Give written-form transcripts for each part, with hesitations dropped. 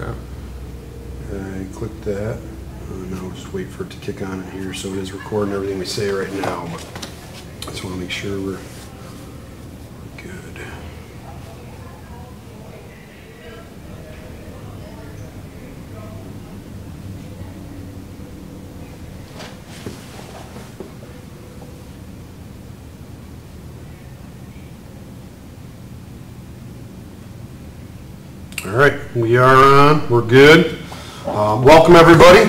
Okay. I click that. Now we'll just wait for it to kick on in here. So it is recording everything we say right now, but I just want to make sure we're good. All right, we are on. We're good. Welcome, everybody.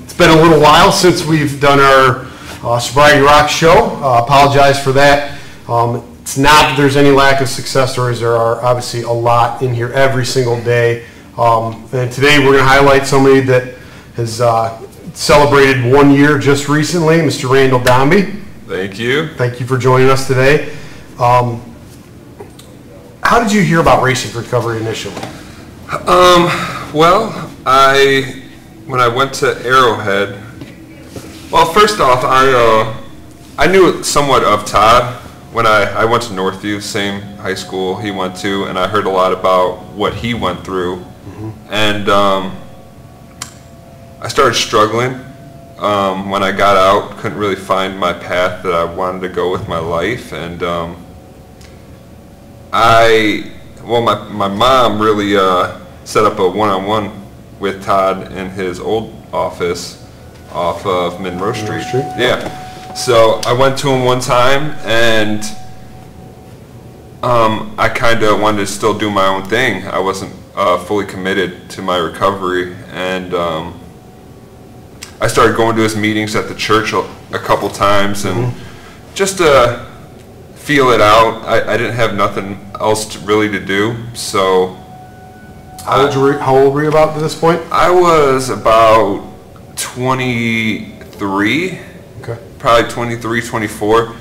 It's been a little while since we've done our Sobriety Rock show. Apologize for that. It's not that there's any lack of success stories. There are obviously a lot in here every single day. And today we're going to highlight somebody that has celebrated 1 year just recently, Mr. Randall Dombey. Thank you. Thank you for joining us today. How did you hear about Racing for Recovery initially? Well, when I went to Arrowhead, well, first off, I knew somewhat of Todd when I went to Northview, same high school he went to, and I heard a lot about what he went through. Mm-hmm. And I started struggling when I got out, couldn't really find my path that I wanted to go with my life, and my mom really set up a one-on-one with Todd in his old office off of Monroe Street. Yeah. So I went to him one time, and I kind of wanted to still do my own thing. I wasn't fully committed to my recovery, and I started going to his meetings at the church a couple times, and just to feel it out. I didn't have nothing else really to do, so. How old were you about at this point? I was about 23. Okay. Probably 23, 24.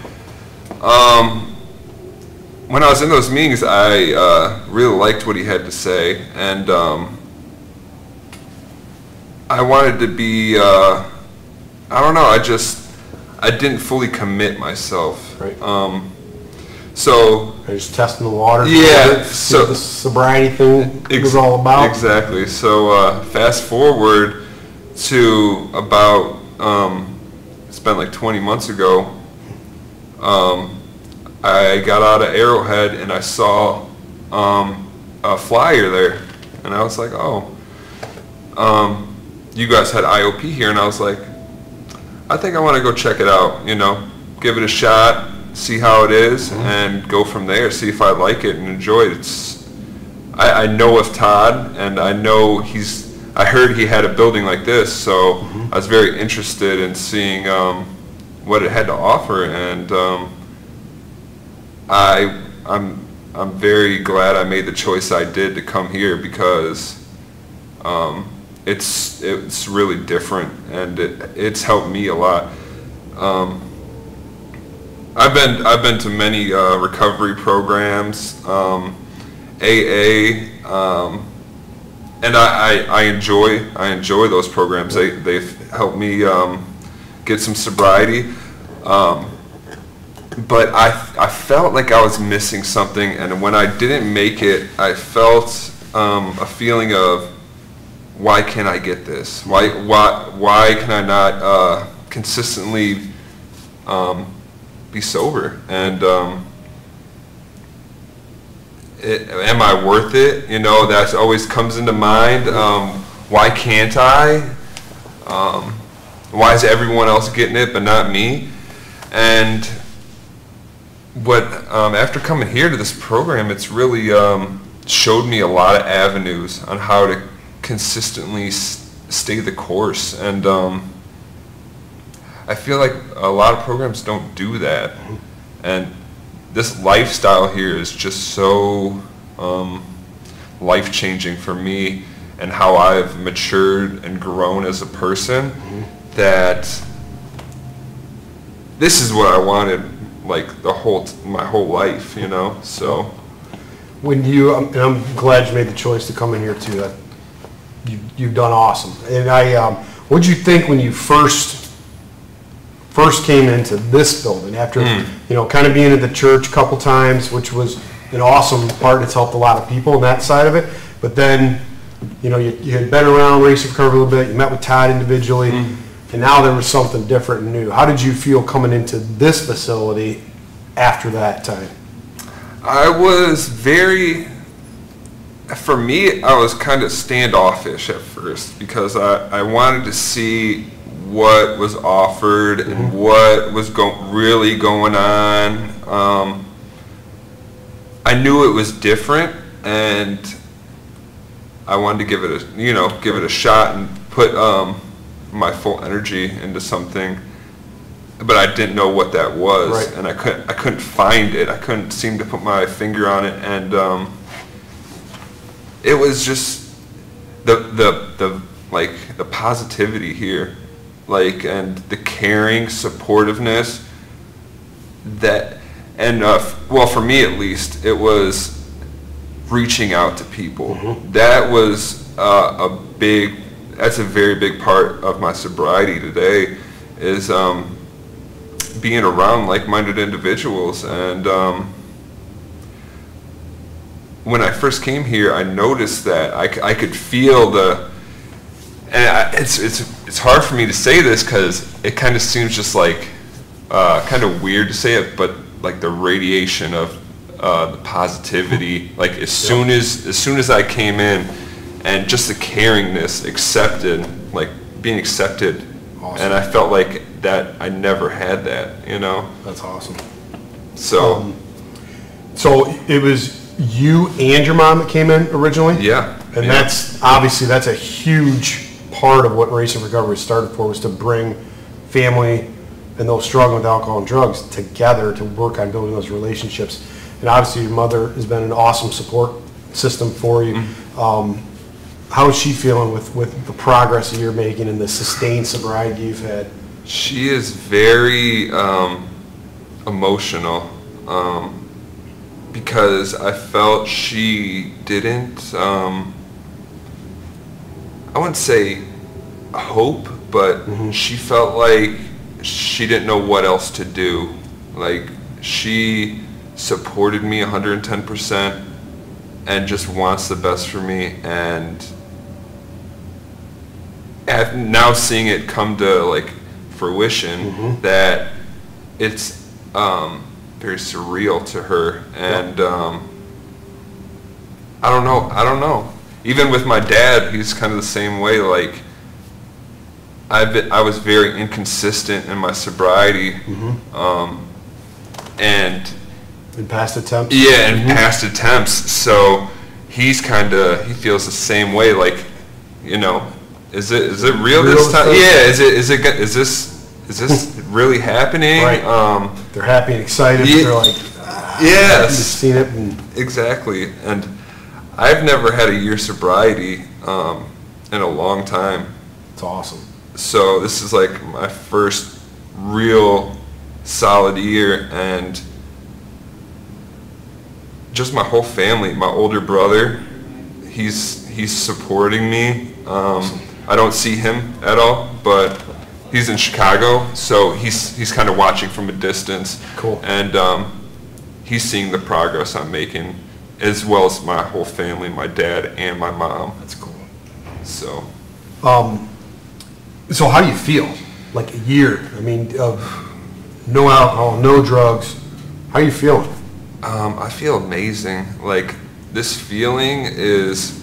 When I was in those meetings, I really liked what he had to say, and I wanted to be, I don't know, I didn't fully commit myself. Right. So I just testing the water. Yeah. See what the sobriety thing was all about. Exactly. So fast forward to about it's been like 20 months ago. I got out of Arrowhead and I saw a flyer there, and I was like, oh, you guys had IOP here, and I was like, I think I want to go check it out. Give it a shot. See how it is, and go from there. See if I like it and enjoy it. I know of Todd, and I know I heard he had a building like this, so I was very interested in seeing what it had to offer, and I'm very glad I made the choice I did to come here, because it's really different, and it's helped me a lot. I've been to many recovery programs, AA, and I enjoy those programs. They've helped me get some sobriety, but I felt like I was missing something, and when I didn't make it, I felt a feeling of, why can't I get this? Why can I not consistently be sober? And am I worth it? That always comes into mind. Why can't I? Why is everyone else getting it but not me? And after coming here to this program, it's really showed me a lot of avenues on how to consistently stay the course, and I feel like a lot of programs don't do that, and this lifestyle here is just so life-changing for me, and how I've matured and grown as a person, that this is what I wanted, like my whole life, So When and I'm glad you made the choice to come in here too. You've done awesome. And what'd you think when you first came into this building after kind of being at the church a couple times, which was an awesome part. It's helped a lot of people on that side of it. But then you know, you had been around Race Recovery a little bit, you met with Todd individually, and now there was something different and new. How did you feel coming into this facility after that time? I was for me, I was kind of standoffish at first because I wanted to see what was offered and what was really going on. I knew it was different, and I wanted to give it a shot and put my full energy into something, but I didn't know what that was, right. And I couldn't find it. I couldn't seem to put my finger on it, and it was just the positivity here, and the caring, supportiveness that, and well, for me at least, it was reaching out to people. That was that's a very big part of my sobriety today, is being around like-minded individuals. And when I first came here, I noticed that I could feel it's hard for me to say this because it kind of seems just like kind of weird to say it, but like the radiation of the positivity, like as soon as I came in, and just the caringness, being accepted. Awesome. And I felt like that I never had that, That's awesome. So so it was you and your mom that came in originally? yeah. And that's a huge part of what Race and Recovery started for, was to bring family and those struggling with alcohol and drugs together to work on building those relationships. And obviously your mother has been an awesome support system for you. How is she feeling with the progress that you're making and the sustained sobriety you've had? She is very emotional, because I felt she didn't, I wouldn't say hope, but she felt like she didn't know what else to do. Like, she supported me 110% and just wants the best for me, and now seeing it come to fruition, that it's very surreal to her. And I don't know. Even with my dad, he's kind of the same way. Like, I was very inconsistent in my sobriety, and in past attempts. Yeah, in past attempts. So he feels the same way. Like, is it real this time? Yeah, is this really happening? Right. They're happy and excited. Yeah, they're like, yes, I've seen it. Exactly. And I've never had a year sobriety in a long time. It's awesome. So this is like my first real solid year, and just my whole family. My older brother, he's supporting me. I don't see him at all, but he's in Chicago, so he's kind of watching from a distance. Cool. And he's seeing the progress I'm making, as well as my whole family, my dad and my mom. That's cool. So. So how do you feel? Like a year, I mean, of no alcohol, no drugs. How are you feeling? I feel amazing. Like, this feeling is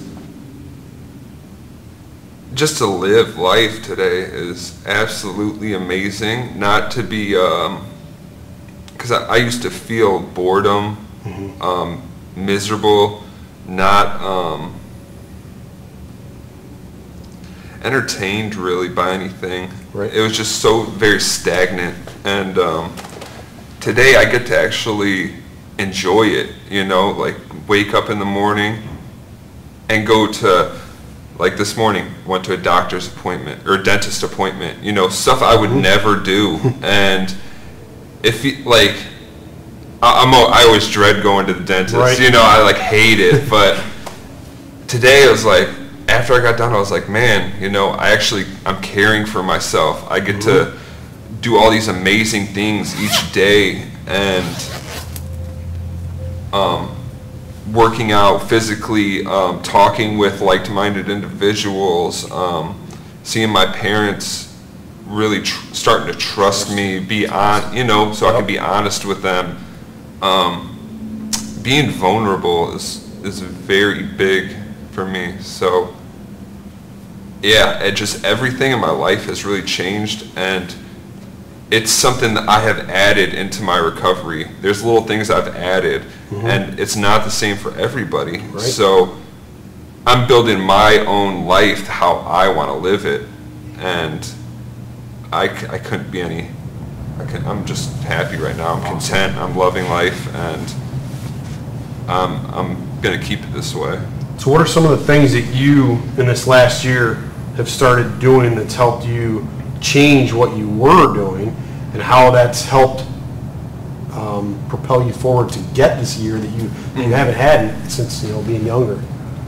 just to live life today is absolutely amazing. Not to be, because I used to feel boredom, miserable, not entertained really by anything. Right. It was just so very stagnant. And today I get to actually enjoy it, like wake up in the morning and go to, like this morning, went to a doctor's appointment or a dentist appointment, stuff I would never do. And if I always dread going to the dentist, right. I hate it. But today I was like, after I got done, I was like, man, I'm caring for myself. I get to do all these amazing things each day, and working out physically, talking with like-minded individuals, seeing my parents really starting to trust me, so I can be honest with them. Being vulnerable is very big for me. So yeah, everything in my life has really changed, and it's something that I have added into my recovery. There's little things I've added, and it's not the same for everybody. Right. So I'm building my own life how I want to live it, and I couldn't be I'm just happy right now. I'm content. I'm loving life, and I'm gonna keep it this way. So what are some of the things that you, in this last year, have started doing that's helped you change what you were doing, and how that's helped propel you forward to get this year that you haven't had since being younger?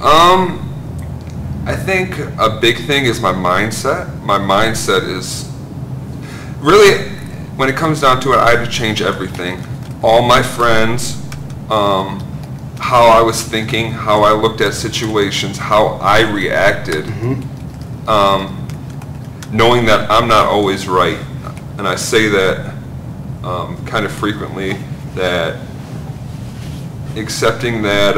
I think a big thing is my mindset. My mindset is really, when it comes down to it, I had to change everything. All my friends, how I was thinking, how I looked at situations, how I reacted, knowing that I'm not always right. And I say that kind of frequently, that accepting that,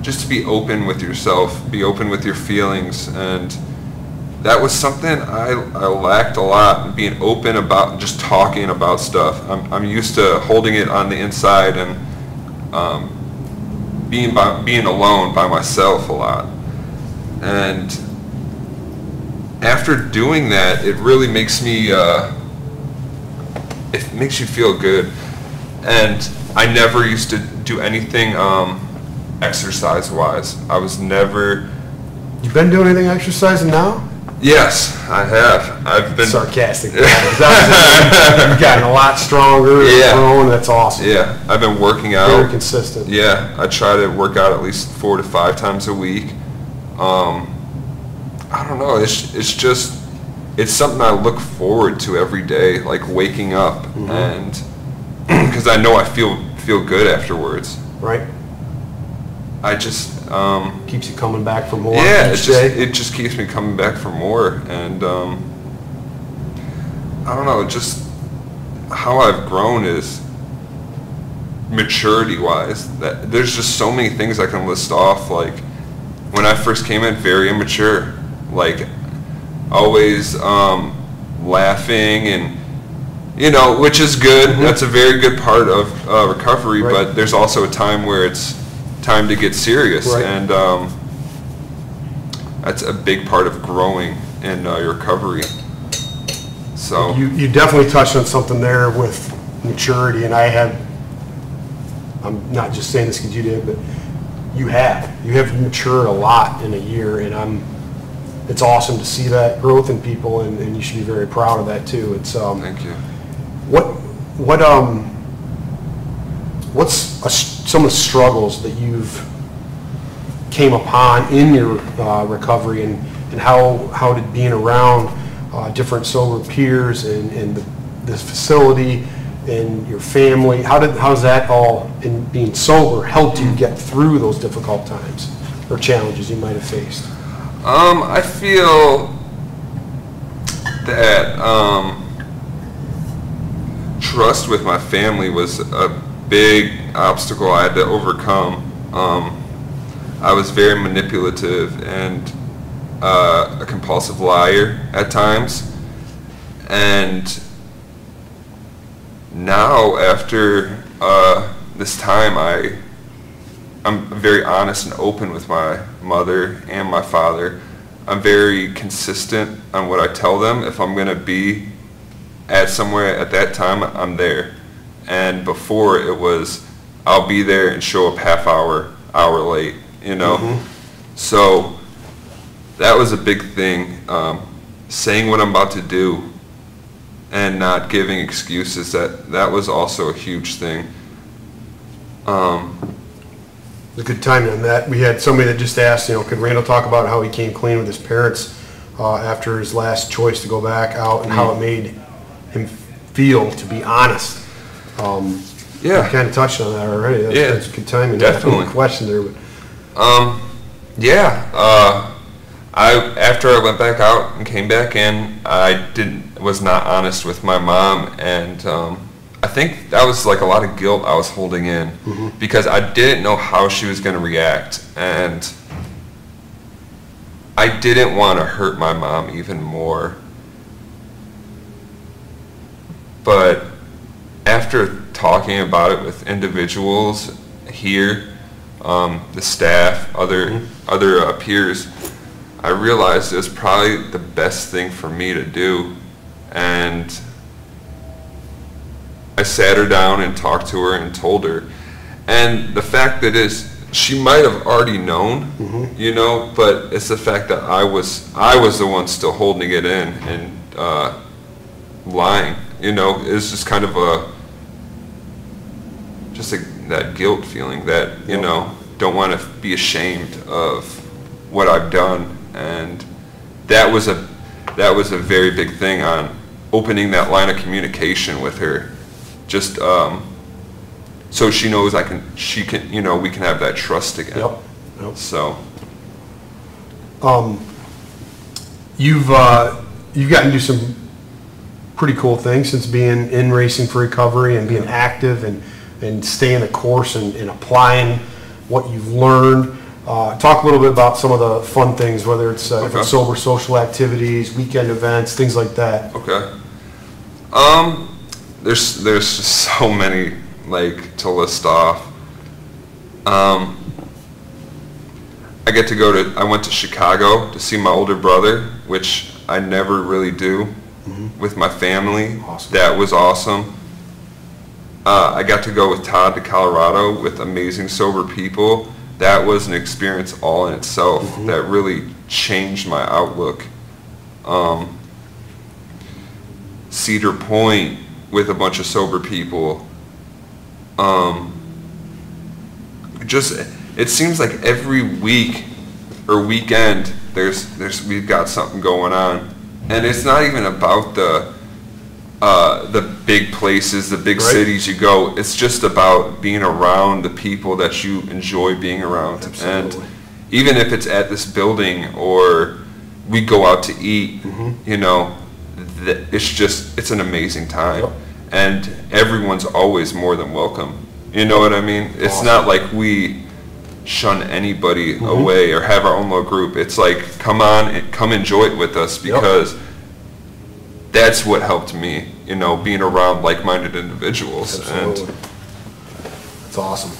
just to be open with yourself, be open with your feelings, and that was something I lacked a lot, being open about just talking about stuff. I'm used to holding it on the inside and being alone by myself a lot. And after doing that, it really makes me, it makes you feel good. And I never used to do anything exercise-wise. I was never... You've been doing anything exercising now? Yes, I have. I've been... Sarcastic. You've gotten a lot stronger. Yeah. Grown. That's awesome. Yeah, I've been working out. Very consistent. Yeah, I try to work out at least 4 to 5 times a week. I don't know, it's just, it's something I look forward to every day, like waking up, and because I know I feel good afterwards. Right. I just keeps you coming back for more. Yeah, each day. it just keeps me coming back for more, and I don't know, just how I've grown is maturity-wise. That there's just so many things I can list off. Like when I first came in, very immature, like always laughing, and which is good. That's a very good part of recovery. Right. But there's also a time where it's time to get serious, right. And that's a big part of growing in your recovery. So you definitely touched on something there with maturity, and I'm not just saying this because you did, but you have matured a lot in a year, and it's awesome to see that growth in people, and you should be very proud of that too. It's thank you. What's some of the struggles that you've came upon in your recovery, and how did being around different sober peers and this facility and your family, how's that all, in being sober, helped you get through those difficult times or challenges you might have faced? I feel that trust with my family was a big obstacle I had to overcome. I was very manipulative and a compulsive liar at times, and now after this time I'm very honest and open with my mother and my father. I'm very consistent on what I tell them. If I'm going to be at somewhere at that time, I'm there. And before it was, I'll be there and show up half hour late, So that was a big thing, saying what I'm about to do and not giving excuses. That was also a huge thing. A good timing on that. We had somebody that just asked, could Randall talk about how he came clean with his parents after his last choice to go back out, and how it made him feel to be honest. Yeah. You kind of touched on that already. That's good timing. Definitely. Question there, but after I went back out and came back in, I was not honest with my mom, and I think that was like a lot of guilt I was holding in because I didn't know how she was going to react, and I didn't want to hurt my mom even more. But after talking about it with individuals here, the staff, other peers, I realized it was probably the best thing for me to do. And I sat her down and talked to her and told her. And the fact that she might have already known, you know, but it's the fact that I was the one still holding it in and lying. You know, it's just kind of that guilt feeling that, you know, don't want to be ashamed of what I've done. And that was a very big thing on opening that line of communication with her. Just so she knows she can, you know, we can have that trust again. Yep. So you've gotten to do some pretty cool things since being in Racing for Recovery and being active and staying the course and applying what you've learned. Talk a little bit about some of the fun things, whether it's different sober social activities, weekend events, things like that. Okay. There's just so many, like, to list off. I went to Chicago to see my older brother, which I never really do with my family. Awesome. That was awesome. I got to go with Todd to Colorado with amazing sober people. That was an experience all in itself that really changed my outlook. Cedar Point with a bunch of sober people. It seems like every week or weekend we've got something going on, and it's not even about the big places, the big cities you go. It's just about being around the people that you enjoy being around. Absolutely. And even if it's at this building or we go out to eat, you know, it's an amazing time. Yep. And everyone's always more than welcome. You know what I mean? It's Awesome. not like we shun anybody away or have our own little group. It's like, come enjoy it with us, because that's what helped me, you know, being around like-minded individuals. Absolutely. And that's awesome.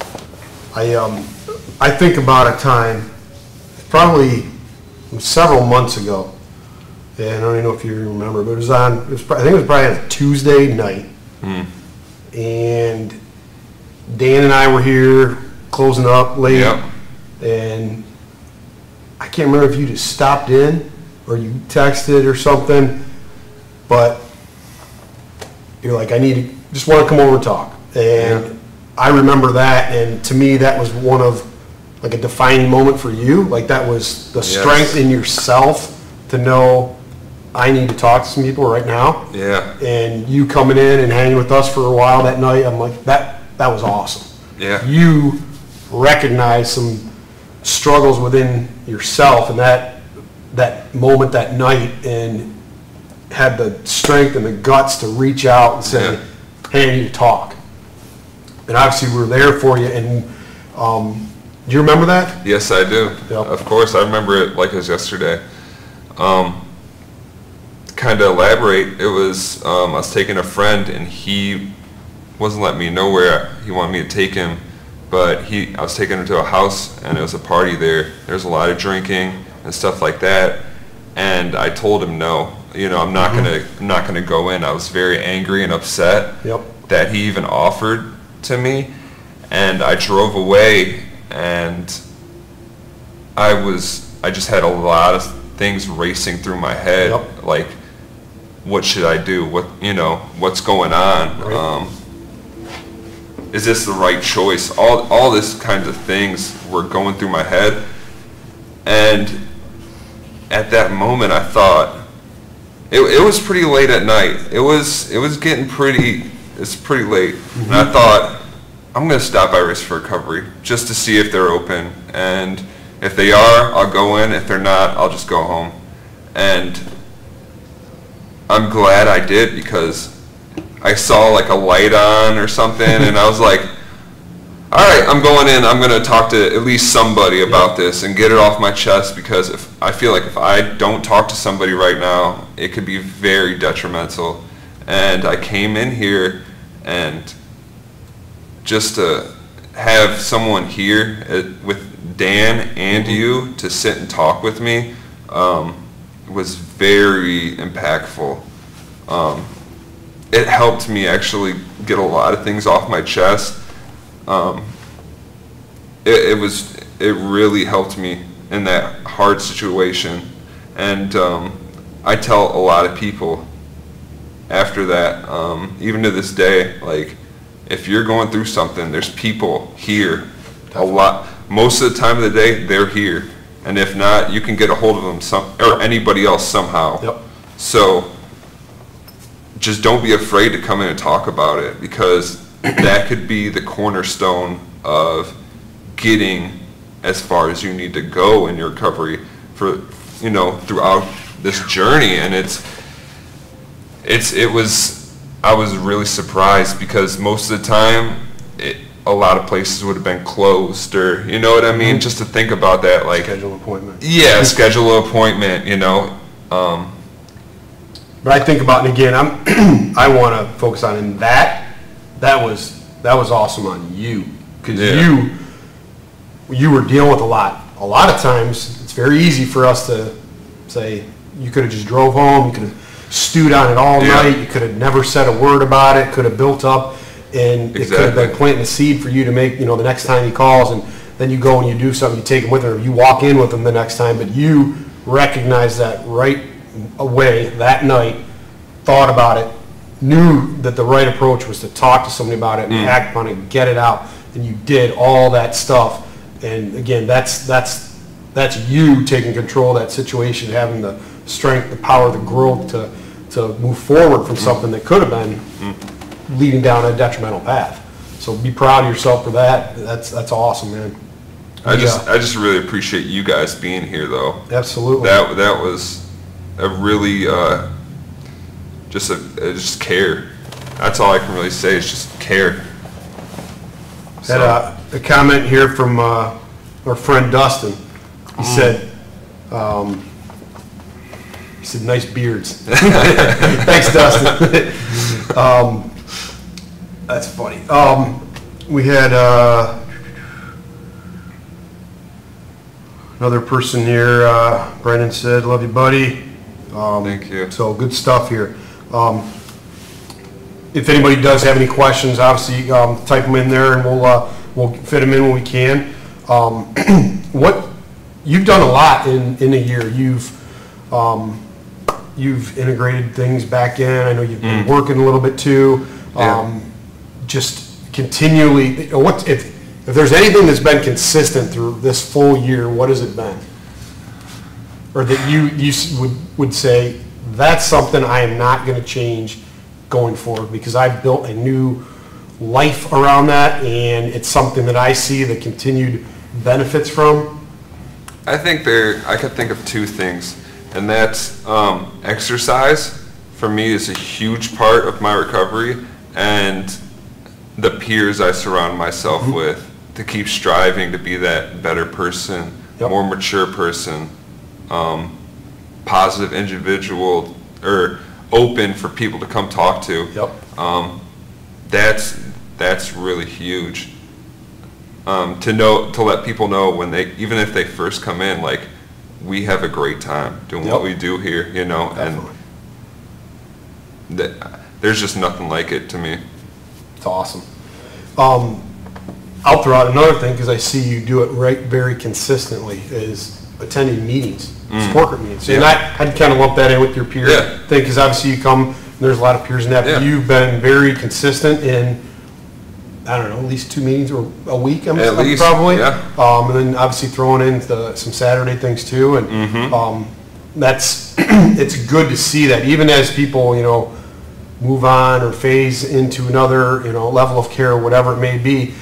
I think about a time, probably several months ago, and I don't even know if you remember, but I think it was probably on a Tuesday night, and Dan and I were here closing up late, and I can't remember if you just stopped in or you texted or something, but you're like, just want to come over and talk. And I remember that, and to me that was one of like a defining moment for you. Like, that was the strength in yourself to know, I need to talk to some people right now. Yeah. And you coming in and hanging with us for a while that night, I'm like, that was awesome. Yeah. You recognized some struggles within yourself and that moment that night, and had the strength and the guts to reach out and say, hey, I need to talk. And obviously we're there for you. And do you remember that? Yes, I do. Yep. Of course, I remember it like it was yesterday. Kind of elaborate, it was, I was taking a friend, and he wasn't letting me know where he wanted me to take him, but I was taking him to a house, and it was a party there. There's a lot of drinking and stuff like that, and I told him no. You know, I'm not gonna go in. I was very angry and upset that he even offered to me, and I drove away, and I just had a lot of things racing through my head, like, what should I do? What's going on? Right. Is this the right choice? All this kinds of things were going through my head, and at that moment I thought, it was pretty late at night. It's pretty late, and I thought, I'm going to stop by Race for Recovery just to see if they're open. And if they are, I'll go in. If they're not, I'll just go home. And I'm glad I did, because I saw like a light on or something, and I was like, all right, I'm going in. I'm going to talk to at least somebody about this and get it off my chest, because I feel like if I don't talk to somebody right now, it could be very detrimental. And I came in here, and just to have someone here with Dan and you to sit and talk with me was very impactful. It helped me actually get a lot of things off my chest. It really helped me in that hard situation, and I tell a lot of people after that, even to this day, like, if you're going through something, there's people here a lot. Most of the time of the day, they're here, and if not, you can get a hold of them or anybody else somehow. Yep. So just don't be afraid to come in and talk about it, because that could be the cornerstone of getting as far as you need to go in your recovery for, throughout this journey. And I was really surprised, because most of the time a lot of places would have been closed, or you know what I mean? Just to think about that, like, Schedule an appointment. Yeah, schedule an appointment, But I think about, and again, I want to focus on in that was awesome on you, because you were dealing with a lot. A lot of times, it's very easy for us to say, you could have just drove home, you could have stewed on it all night, you could have never said a word about it, could have built up, and it could have been planting a seed for you to make, the next time he calls, and then you go and you do something, you take him with him, or you walk in with him the next time, but you recognize that right away that night, thought about it, knew that the right approach was to talk to somebody about it and act upon it, get it out, and you did all that stuff. And again, that's you taking control of that situation, having the strength, the power, the growth to move forward from something that could have been leading down a detrimental path. So be proud of yourself for that. That's awesome, man. I just really appreciate you guys being here, though. Absolutely. That was a really just care. That's all I can really say, is just care. Had a comment here from our friend Dustin. He said, nice beards. Thanks, Dustin. That's funny. We had another person here. Brendan said, "Love you, buddy." Thank you. So good stuff here. If anybody does have any questions, obviously type them in there, and we'll fit them in when we can. What you've done a lot in a year. You've integrated things back in. I know you've been working a little bit too. Just continually. What if there's anything that's been consistent through this full year? What has it been? Or that you would say, that's something I am not going to change going forward, because I've built a new life around that, and it's something that I see the continued benefits from? I could think of two things, and that's exercise for me is a huge part of my recovery, and the peers I surround myself with to keep striving to be that better person, more mature person, positive individual, or open for people to come talk to. That's really huge. To let people know even if they first come in, like, we have a great time doing what we do here, Definitely. and there's just nothing like it to me. It's awesome. I'll throw out another thing, because I see you do it very consistently, is attending meetings, support meetings. And I'd kind of lump that in with your peer thing, because obviously you come, and there's a lot of peers in that, but you've been very consistent in, I don't know, at least 2 meetings or a week, At least, probably. yeah. And then obviously throwing in some Saturday things too, and that's it's good to see that, even as people, move on or phase into another, level of care, whatever it may be,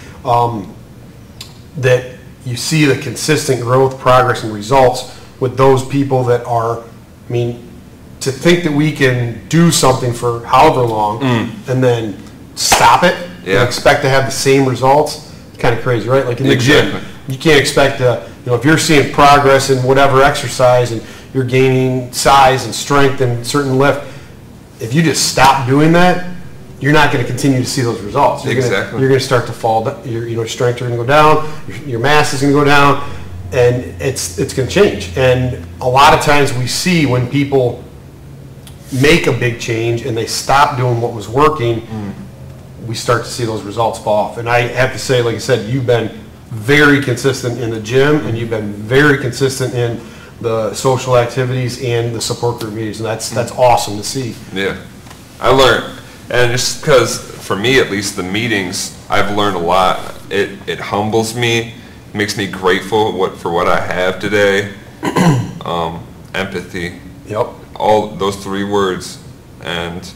that you see the consistent growth, progress, and results with those people that are, to think that we can do something for however long and then stop it and expect to have the same results, it's kind of crazy, right? Like in the gym, you can't expect to, if you're seeing progress in whatever exercise and you're gaining size and strength and certain lift, if you just stop doing that, you're not going to continue to see those results. You're going to start to fall. Your strength is going to go down. Your mass is going to go down, and it's going to change. And a lot of times we see when people make a big change and they stop doing what was working, we start to see those results fall off. And I have to say, like I said, you've been very consistent in the gym, and you've been very consistent in the social activities and the support group meetings, and that's awesome to see. Yeah, I learned. And just because, for me at least, the meetings, I've learned a lot. It humbles me, makes me grateful for what I have today. Empathy. Yep. All those 3 words. And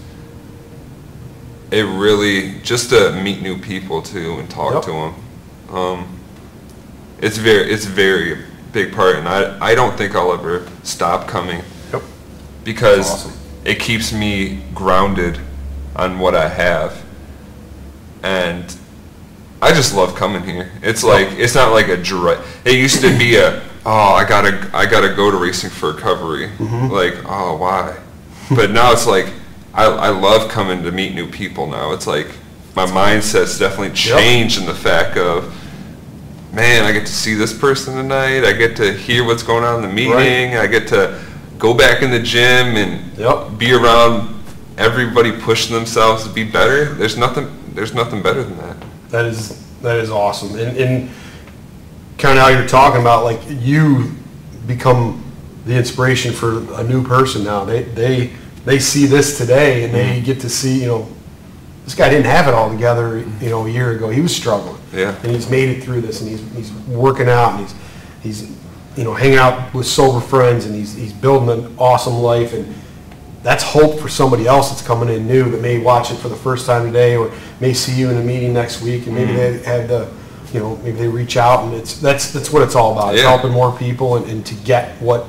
it really, just to meet new people too and talk to them. It's very big part, and I don't think I'll ever stop coming. Yep. Because awesome. It keeps me grounded on what I have, and I just love coming here. It's like, it's not like a dread. It used to be I gotta go to Racing for Recovery. Like, oh, why? But now it's like I love coming to meet new people now. It's like my mindset's definitely changed in the fact of, man, I get to see this person tonight. I get to hear what's going on in the meeting. I get to go back in the gym and be around everybody pushing themselves to be better. There's nothing better than that. That is awesome. And kind of how you're talking about, like, you become the inspiration for a new person now. They see this today, and they get to see, this guy didn't have it all together, a year ago. He was struggling. Yeah. And he's made it through this, and he's working out, and he's hanging out with sober friends, and he's building an awesome life. And that's hope for somebody else that's coming in new that may watch it for the first time today, or may see you in a meeting next week, and maybe they have maybe they reach out, and that's what it's all about. It's helping more people and to get what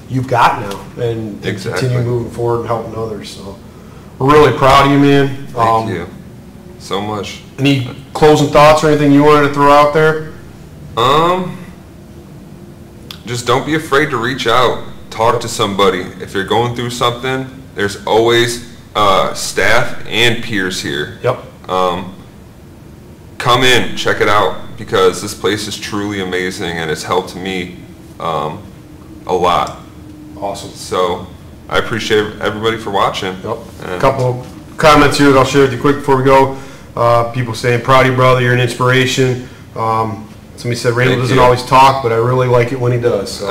you've got now, and continue moving forward and helping others. So we're really proud of you, man. Thank you so much. Any closing thoughts or anything you wanted to throw out there? Just don't be afraid to reach out. Talk to somebody. If you're going through something, there's always staff and peers here. Yep. Come in, check it out, because this place is truly amazing, and it's helped me a lot. Awesome. So I appreciate everybody for watching. Yep. A couple of comments here that I'll share with you quick before we go. People saying, proud of you, brother, you're an inspiration. Somebody said Randall doesn't always talk, but I really like it when he does. So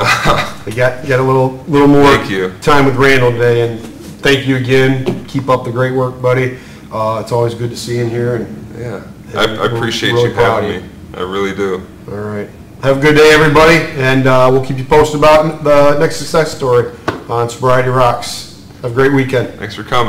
we got a little more time with Randall today, and thank you again. Keep up the great work, buddy. It's always good to see you in here. And I appreciate you having me. I really do. All right. Have a good day, everybody, and we'll keep you posted about the next success story on Sobriety Rocks. Have a great weekend. Thanks for coming.